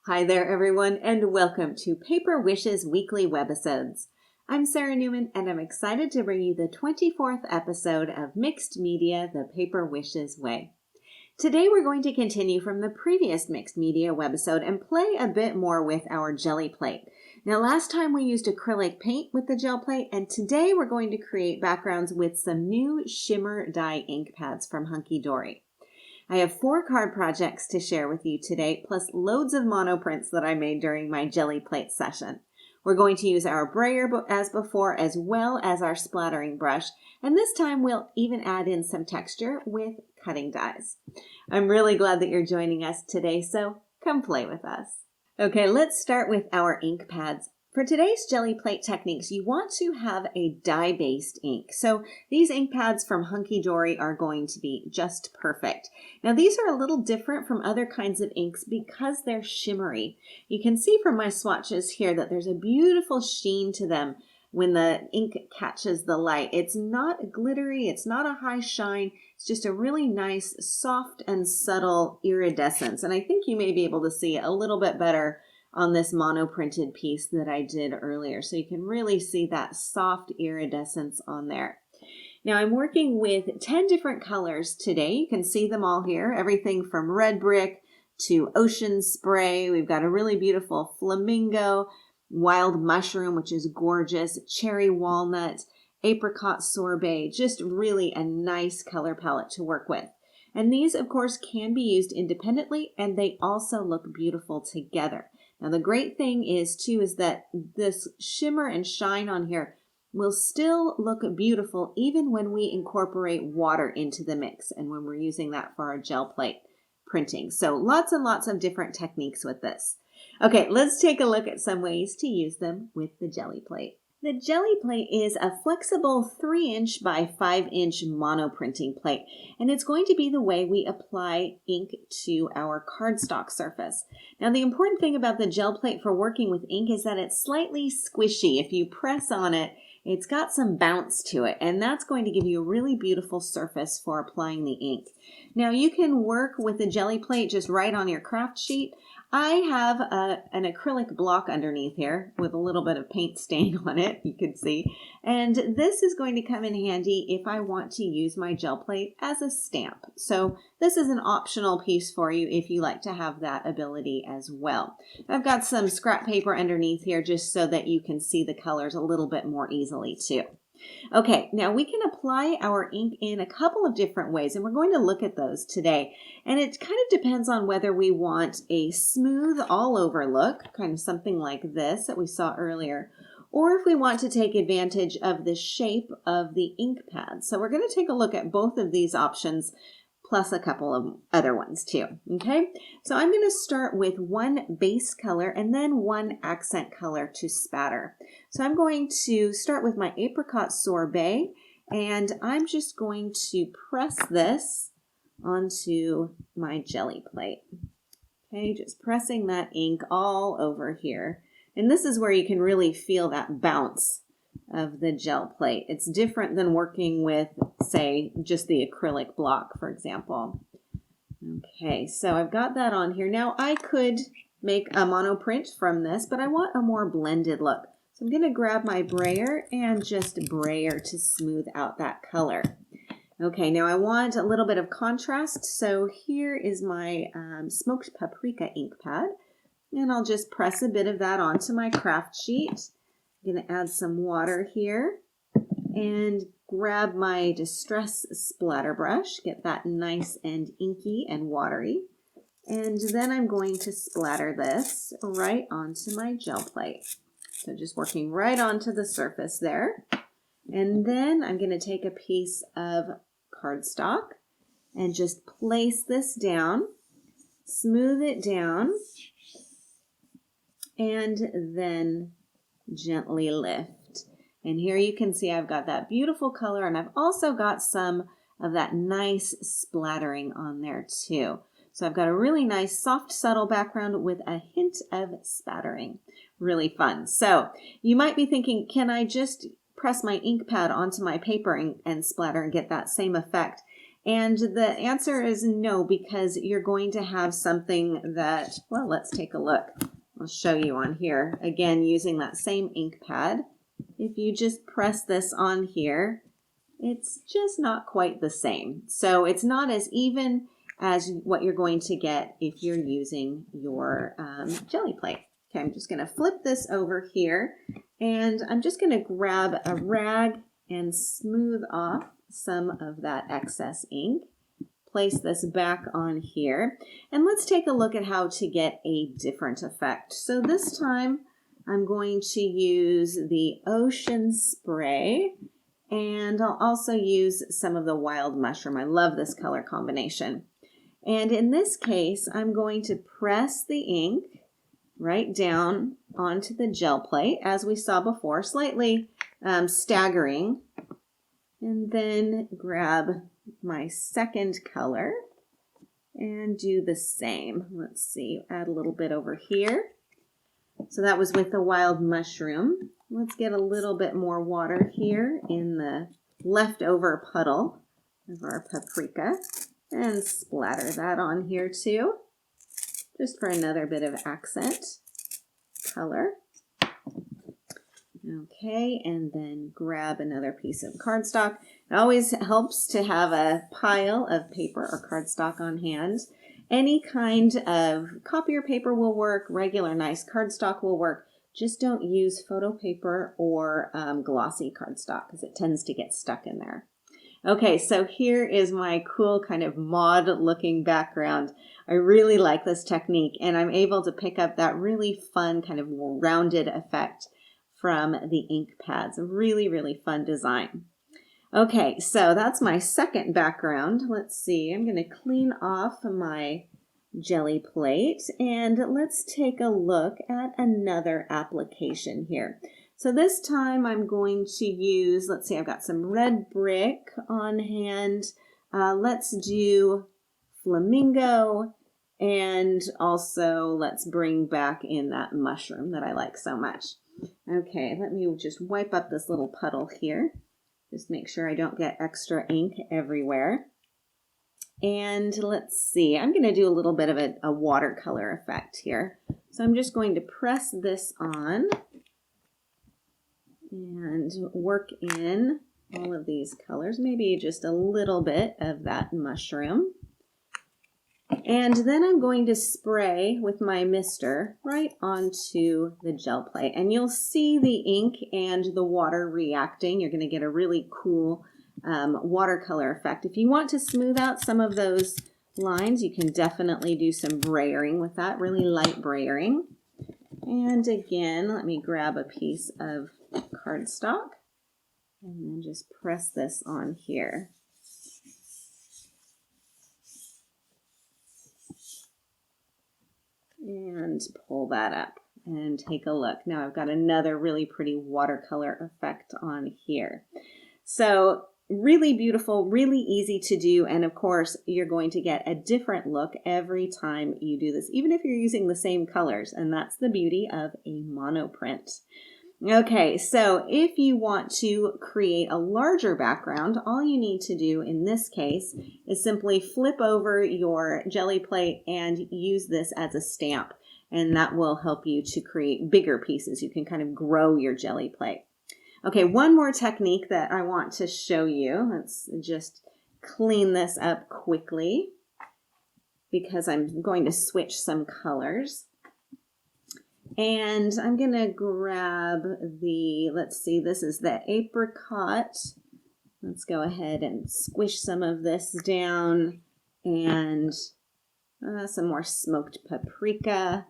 Hi there, everyone, and welcome to Paper Wishes Weekly Webisodes. I'm Sarah Newman, and I'm excited to bring you the 24th episode of Mixed Media, The Paper Wishes Way. Today, we're going to continue from the previous Mixed Media webisode and play a bit more with our Gelli plate. Now, last time we used acrylic paint with the gel plate, and today we're going to create backgrounds with some new shimmer dye ink pads from Hunky Dory. I have 4 card projects to share with you today, plus loads of monoprints that I made during my Gelli plate session. We're going to use our brayer as before, as well as our splattering brush, and this time we'll even add in some texture with cutting dies. I'm really glad that you're joining us today, so come play with us. Okay, let's start with our ink pads. For today's Gelli plate techniques, you want to have a dye-based ink. So these ink pads from Hunky Dory are going to be just perfect. Now these are a little different from other kinds of inks because they're shimmery. You can see from my swatches here that there's a beautiful sheen to them when the ink catches the light. It's not glittery, it's not a high shine, it's just a really nice, soft and subtle iridescence. And I think you may be able to see it a little bit better on this monoprinted piece that I did earlier. So you can really see that soft iridescence on there. Now I'm working with 10 different colors today. You can see them all here. Everything from red brick to ocean spray. We've got a really beautiful flamingo, wild mushroom, which is gorgeous, cherry walnut, apricot sorbet, just really a nice color palette to work with. And these, of course, can be used independently, and they also look beautiful together. Now, the great thing is that this shimmer and shine on here will still look beautiful even when we incorporate water into the mix and when we're using that for our gel plate printing. So lots and lots of different techniques with this. Okay, let's take a look at some ways to use them with the Gelli plate. The Gelli plate is a flexible 3-inch by 5-inch monoprinting plate, and it's going to be the way we apply ink to our cardstock surface. Now, the important thing about the gel plate for working with ink is that it's slightly squishy. If you press on it, it's got some bounce to it, and that's going to give you a really beautiful surface for applying the ink. Now, you can work with the Gelli plate just right on your craft sheet. I have an acrylic block underneath here with a little bit of paint stain on it, you can see. And this is going to come in handy if I want to use my gel plate as a stamp. So this is an optional piece for you if you like to have that ability as well. I've got some scrap paper underneath here just so that you can see the colors a little bit more easily too. Okay, now we can apply our ink in a couple of different ways, and we're going to look at those today. And it kind of depends on whether we want a smooth all-over look, kind of something like this that we saw earlier, or if we want to take advantage of the shape of the ink pad. So we're going to take a look at both of these options, plus a couple of other ones too, okay? So I'm going to start with one base color and then one accent color to spatter. So I'm going to start with my apricot sorbet, and I'm just going to press this onto my Gelli plate. Okay, just pressing that ink all over here. And this is where you can really feel that bounce of the gel plate. It's different than working with, say, just the acrylic block, for example. Okay, so I've got that on here. Now I could make a monoprint from this, but I want a more blended look. So I'm going to grab my brayer and just brayer to smooth out that color. Okay, now I want a little bit of contrast, so here is my smoked paprika ink pad, and I'll just press a bit of that onto my craft sheet. I'm going to add some water here and grab my Distress splatter brush, get that nice and inky and watery. And then I'm going to splatter this right onto my gel plate. So just working right onto the surface there. And then I'm going to take a piece of cardstock and just place this down, smooth it down, and then gently lift. And here you can see I've got that beautiful color, and I've also got some of that nice splattering on there too. So I've got a really nice soft subtle background with a hint of spattering. Really fun. So you might be thinking, can I just press my ink pad onto my paper and splatter and get that same effect? And the answer is no, because you're going to have something that, well, let's take a look. I'll show you on here. Again, using that same ink pad. If you just press this on here, it's just not quite the same. So it's not as even as what you're going to get if you're using your Gelli plate. Okay, I'm just going to flip this over here, and I'm just going to grab a rag and smooth off some of that excess ink. Place this back on here, and let's take a look at how to get a different effect. So this time I'm going to use the Ocean Spray, and I'll also use some of the Wild Mushroom. I love this color combination. And in this case, I'm going to press the ink right down onto the gel plate, as we saw before, slightly staggering, and then grab my second color and do the same. Let's see, add a little bit over here. So that was with the Wild Mushroom. Let's get a little bit more water here in the leftover puddle of our paprika and splatter that on here too, just for another bit of accent color. Okay, and then grab another piece of cardstock. It always helps to have a pile of paper or cardstock on hand. Any kind of copier paper will work, regular nice cardstock will work. Just don't use photo paper or glossy cardstock because it tends to get stuck in there. Okay, so here is my cool kind of mod looking background. I really like this technique, and I'm able to pick up that really fun kind of rounded effect from the ink pads. A really, really fun design. Okay, so that's my second background. Let's see, I'm going to clean off my Gelli plate, and let's take a look at another application here. So this time I'm going to use, let's see, I've got some red brick on hand. Let's do flamingo, and also let's bring back in that mushroom that I like so much. Okay, let me just wipe up this little puddle here. Just make sure I don't get extra ink everywhere. And let's see, I'm going to do a little bit of a watercolor effect here. So I'm just going to press this on and work in all of these colors, maybe just a little bit of that mushroom. And then I'm going to spray with my mister right onto the gel plate. And you'll see the ink and the water reacting. You're going to get a really cool watercolor effect. If you want to smooth out some of those lines, you can definitely do some brayering with that, really light brayering. And again, let me grab a piece of cardstock and then just press this on here. And pull that up and take a look. Now I've got another really pretty watercolor effect on here. So really beautiful, really easy to do. And of course, you're going to get a different look every time you do this, even if you're using the same colors. And that's the beauty of a monoprint. Okay, so if you want to create a larger background, all you need to do in this case is simply flip over your Gelli plate and use this as a stamp, and that will help you to create bigger pieces. You can kind of grow your Gelli plate. Okay, one more technique that I want to show you. Let's just clean this up quickly because I'm going to switch some colors. And I'm going to grab the, let's see, this is the apricot. Let's go ahead and squish some of this down, and some more smoked paprika.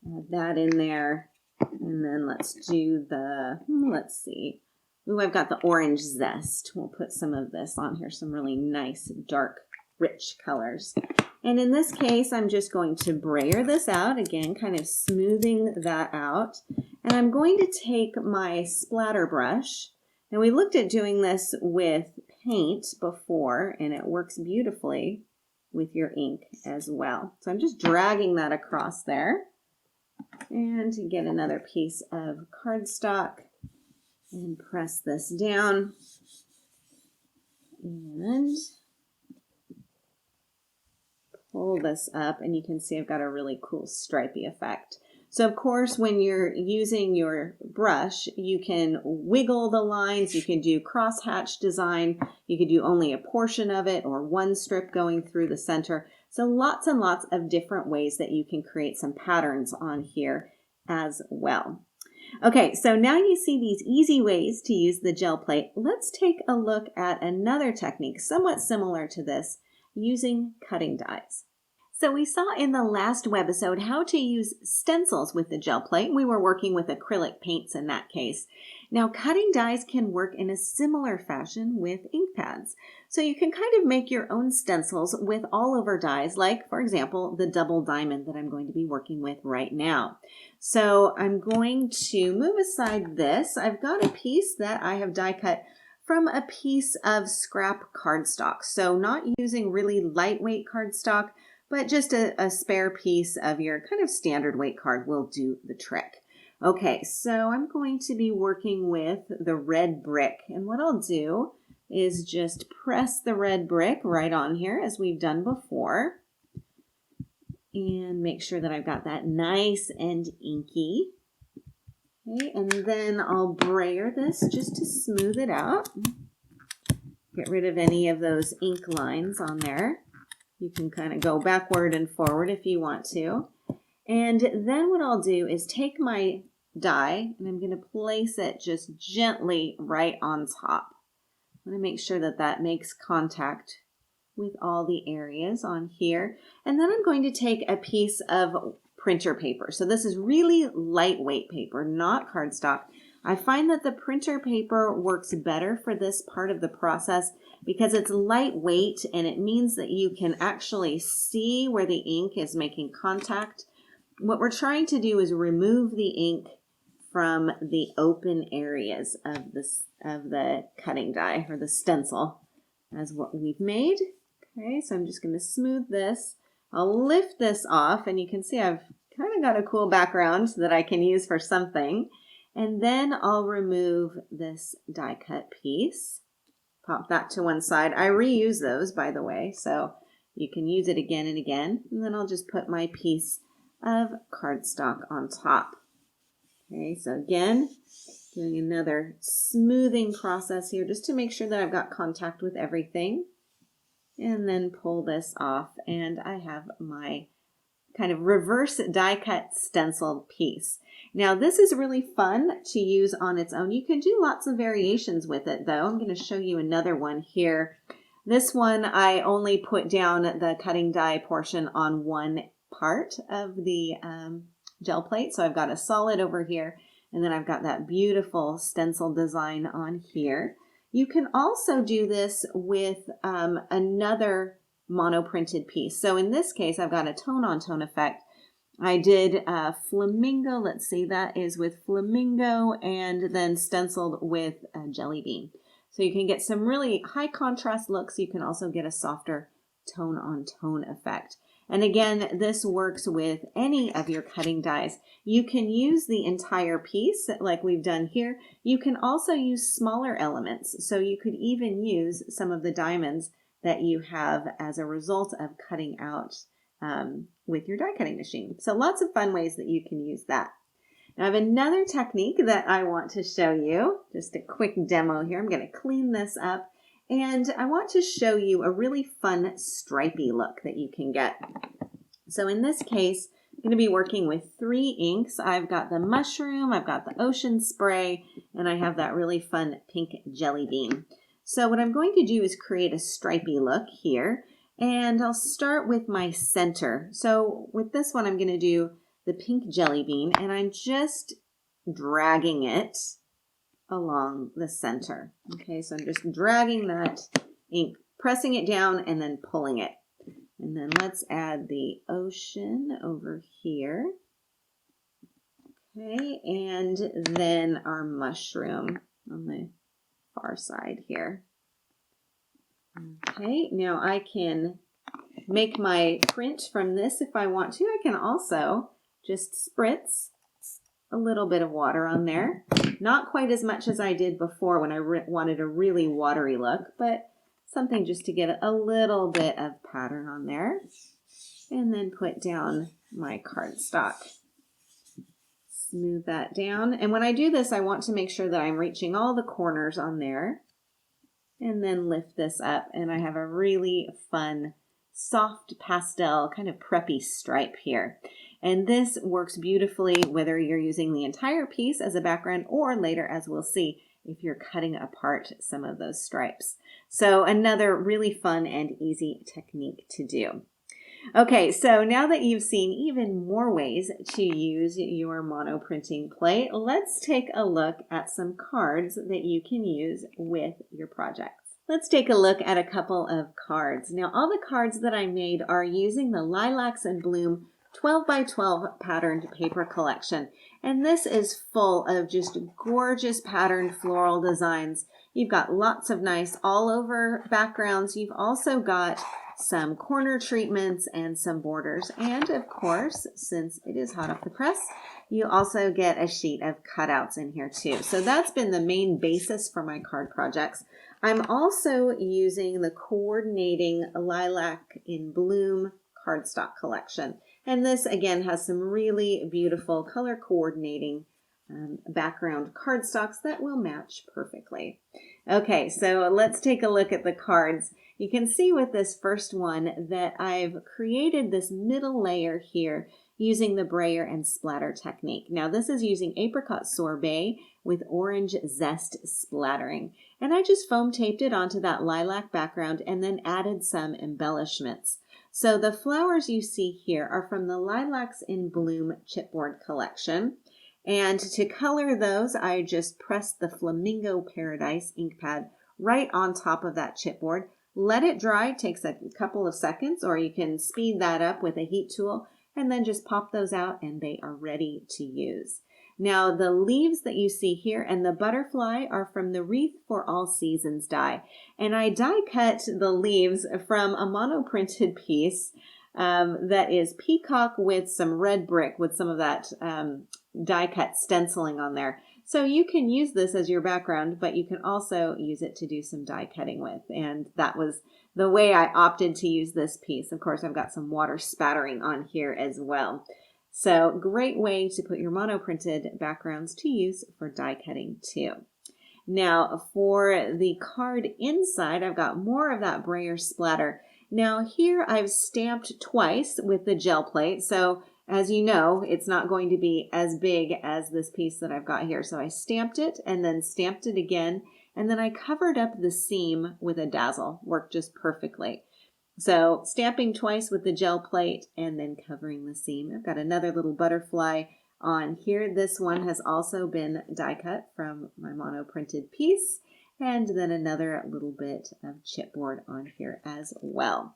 Add that in there. And then let's do the, let's see. Ooh, I've got the orange zest. We'll put some of this on here, some really nice, dark, rich colors. And in this case, I'm just going to brayer this out, again, kind of smoothing that out. And I'm going to take my splatter brush. Now, we looked at doing this with paint before, and it works beautifully with your ink as well. So I'm just dragging that across there. And to get another piece of cardstock and press this down. And pull this up and you can see I've got a really cool stripy effect. So of course, when you're using your brush, you can wiggle the lines, you can do crosshatch design, you could do only a portion of it or one strip going through the center. So lots and lots of different ways that you can create some patterns on here as well. Okay, so now you see these easy ways to use the gel plate. Let's take a look at another technique somewhat similar to this, using cutting dies. So we saw in the last webisode how to use stencils with the gel plate. We were working with acrylic paints in that case. Now cutting dies can work in a similar fashion with ink pads. So you can kind of make your own stencils with all over dies, like for example, the double diamond that I'm going to be working with right now. So I'm going to move aside this. I've got a piece that I have die cut from a piece of scrap cardstock. So not using really lightweight cardstock, but just a spare piece of your kind of standard weight card will do the trick. Okay, so I'm going to be working with the red brick, and what I'll do is just press the red brick right on here as we've done before, and make sure that I've got that nice and inky. Okay, and then I'll brayer this just to smooth it out. Get rid of any of those ink lines on there. You can kind of go backward and forward if you want to. And then what I'll do is take my die and I'm going to place it just gently right on top. I'm going to make sure that that makes contact with all the areas on here. And then I'm going to take a piece of printer paper. So this is really lightweight paper, not cardstock. I find that the printer paper works better for this part of the process because it's lightweight and it means that you can actually see where the ink is making contact. What we're trying to do is remove the ink from the open areas of the cutting die or the stencil as what we've made. Okay, so I'm just going to smooth this. I'll lift this off and you can see I've kind of got a cool background that I can use for something. And then I'll remove this die cut piece, pop that to one side. I reuse those, by the way, so you can use it again and again. And then I'll just put my piece of cardstock on top. Okay, so again, doing another smoothing process here just to make sure that I've got contact with everything. And then pull this off and I have my kind of reverse die cut stenciled piece. Now this is really fun to use on its own. You can do lots of variations with it though. I'm going to show you another one here. This one I only put down the cutting die portion on one part of the gel plate. So I've got a solid over here and then I've got that beautiful stencil design on here. You can also do this with another mono printed piece. So in this case, I've got a tone on tone effect. I did flamingo. Let's see, that is with flamingo and then stenciled with jelly bean. So you can get some really high contrast looks. You can also get a softer tone on tone effect. And again, this works with any of your cutting dies. You can use the entire piece like we've done here. You can also use smaller elements. So you could even use some of the diamonds that you have as a result of cutting out with your die cutting machine. So lots of fun ways that you can use that. Now I have another technique that I want to show you. Just a quick demo here. I'm going to clean this up. And I want to show you a really fun stripy look that you can get. So in this case, I'm going to be working with 3 inks. I've got the mushroom, I've got the ocean spray, and I have that really fun pink jelly bean. So what I'm going to do is create a stripy look here. And I'll start with my center. So with this one, I'm going to do the pink jelly bean, and I'm just dragging it along the center. Okay, so I'm just dragging that ink, pressing it down and then pulling it. And then let's add the ocean over here. Okay, and then our mushroom on the far side here. Okay, now I can make my print from this if I want to. I can also just spritz a little bit of water on there. Not quite as much as I did before when I wanted a really watery look, but something just to get a little bit of pattern on there. and then put down my cardstock. Smooth that down. And when I do this, I want to make sure that I'm reaching all the corners on there. And then lift this up, and I have a really fun, soft pastel, kind of preppy stripe here. And this works beautifully whether you're using the entire piece as a background or later, as we'll see, if you're cutting apart some of those stripes. So another really fun and easy technique to do. Okay, so now that you've seen even more ways to use your mono printing plate, let's take a look at some cards that you can use with your projects. Let's take a look at a couple of cards. Now, all the cards that I made are using the Lilacs and Bloom 12 by 12 patterned paper collection. And this is full of just gorgeous patterned floral designs. You've got lots of nice all over backgrounds. You've also got some corner treatments and some borders. And of course, since it is hot off the press, you also get a sheet of cutouts in here too. So that's been the main basis for my card projects. I'm also using the coordinating Lilac in Bloom cardstock collection. And this again has some really beautiful color coordinating background cardstocks that will match perfectly. Okay, so let's take a look at the cards. You can see with this first one that I've created this middle layer here using the brayer and splatter technique. Now this is using apricot sorbet with orange zest splattering. And I just foam taped it onto that lilac background and then added some embellishments. So the flowers you see here are from the Lilacs in Bloom chipboard collection. And to color those, I just pressed the Flamingo Paradise ink pad right on top of that chipboard. Let it dry, it takes a couple of seconds, or you can speed that up with a heat tool, and then just pop those out and they are ready to use. Now the leaves that you see here and the butterfly are from the Wreath for All Seasons die. And I die cut the leaves from a mono printed piece that is peacock with some red brick with some of that die cut stenciling on there. So you can use this as your background, but you can also use it to do some die cutting with. And that was the way I opted to use this piece. Of course, I've got some water spattering on here as well. So great way to put your mono printed backgrounds to use for die cutting too. Now for the card inside, I've got more of that brayer splatter. Now here I've stamped twice with the gel plate. So as you know, it's not going to be as big as this piece that I've got here. So I stamped it and then stamped it again. And then I covered up the seam with a dazzle. Worked just perfectly. So stamping twice with the gel plate and then covering the seam. I've got another little butterfly on here. This one has also been die cut from my mono printed piece. And then another little bit of chipboard on here as well.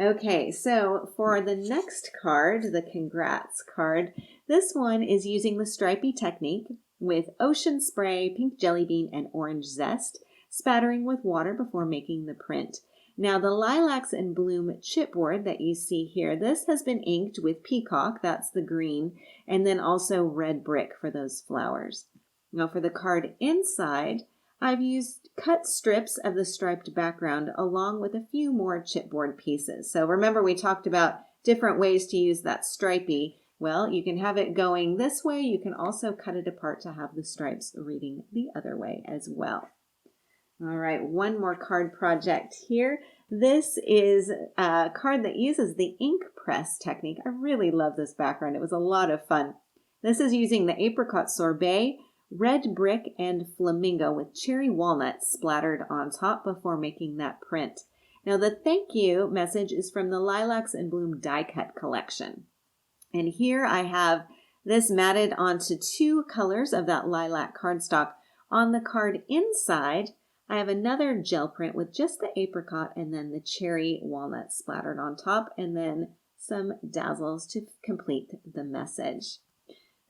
Okay, so for the next card, the Congrats card, this one is using the stripey technique with ocean spray, pink jelly bean, and orange zest, spattering with water before making the print. Now the Lilacs in Bloom chipboard that you see here, this has been inked with peacock, that's the green, and then also red brick for those flowers. Now for the card inside, I've used cut strips of the striped background along with a few more chipboard pieces. So remember we talked about different ways to use that stripey. Well, you can have it going this way. You can also cut it apart to have the stripes reading the other way as well. All right, one more card project here. This is a card that uses the ink press technique. I really love this background. It was a lot of fun. This is using the apricot sorbet, red brick, and flamingo with cherry walnuts splattered on top before making that print. Now the thank you message is from the Lilacs in Bloom die cut collection. And here I have this matted onto two colors of that lilac cardstock. On the card inside, I have another gel print with just the apricot and then the cherry walnut splattered on top, and then some dazzles to complete the message.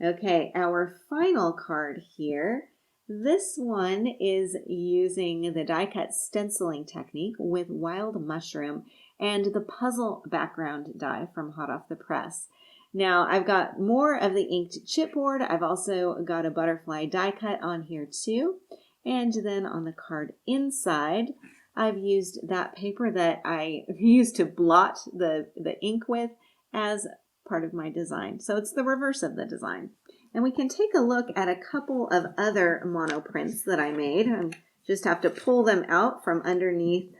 Okay, our final card here. This one is using the die cut stenciling technique with wild mushroom and the puzzle background die from hot off the press. Now I've got more of the inked chipboard. I've also got a butterfly die cut on here too. And then on the card inside, I've used that paper that I used to blot the ink with, as part of my design. So it's the reverse of the design. And we can take a look at a couple of other monoprints that I made. I just have to pull them out from underneath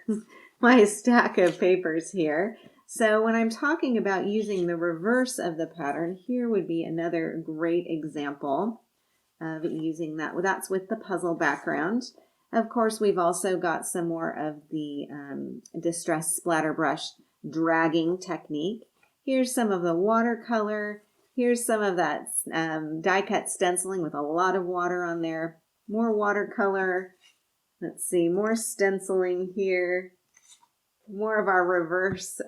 my stack of papers here. So when I'm talking about using the reverse of the pattern, here would be another great example of using that. Well, that's with the puzzle background. Of course, we've also got some more of the distress splatter brush dragging technique. Here's some of the watercolor. Here's some of that die cut stenciling with a lot of water on there. More watercolor. Let's see, more stenciling here. More of our reverse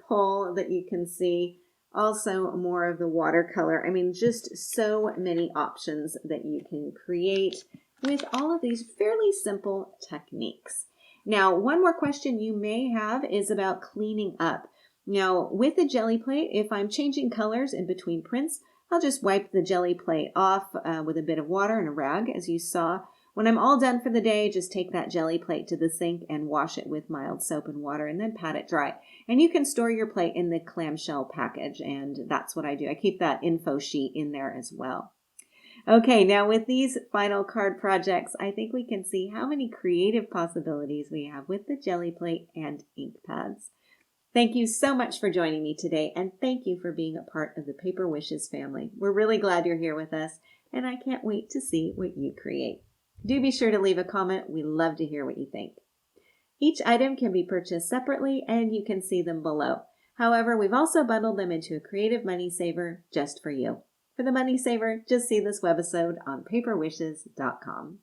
pull that you can see. Also more of the watercolor. I mean, just so many options that you can create with all of these fairly simple techniques. Now, one more question you may have is about cleaning up. Now, with a Gelli plate, if I'm changing colors in between prints, I'll just wipe the Gelli plate off with a bit of water and a rag, as you saw. When I'm all done for the day, just take that Gelli plate to the sink and wash it with mild soap and water and then pat it dry. And you can store your plate in the clamshell package, and that's what I do. I keep that info sheet in there as well. Okay, now with these final card projects, I think we can see how many creative possibilities we have with the Gelli plate and ink pads. Thank you so much for joining me today, and thank you for being a part of the Paper Wishes family. We're really glad you're here with us, and I can't wait to see what you create. Do be sure to leave a comment. We love to hear what you think. Each item can be purchased separately, and you can see them below. However, we've also bundled them into a creative money saver just for you. For the money saver, just see this webisode on paperwishes.com.